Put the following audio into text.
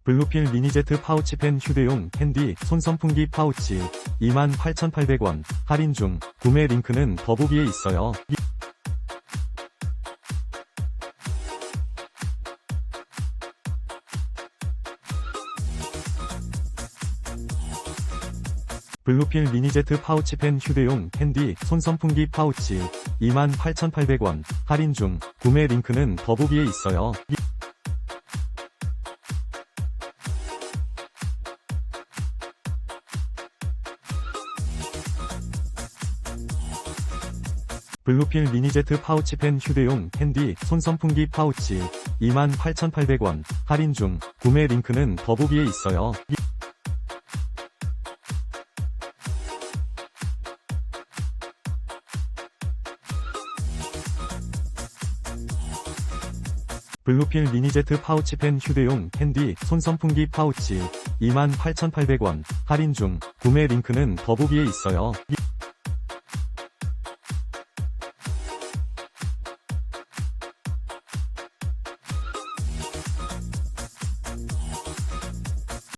블루필 미니제트 파우치펜 휴대용 캔디 손선풍기 파우치 28,800원 할인 중. 구매 링크는 더보기에 있어요. 블루필 미니제트 파우치펜 휴대용 캔디 손선풍기 파우치 28,800원 할인 중. 구매 링크는 더보기에 있어요. 블루필 미니제트 파우치펜 휴대용 캔디 손선풍기 파우치 28,800원 할인 중. 구매 링크는 더보기에 있어요. 블루필 미니제트 파우치펜 휴대용 캔디 손선풍기 파우치 28,800원 할인 중. 구매 링크는 더보기에 있어요.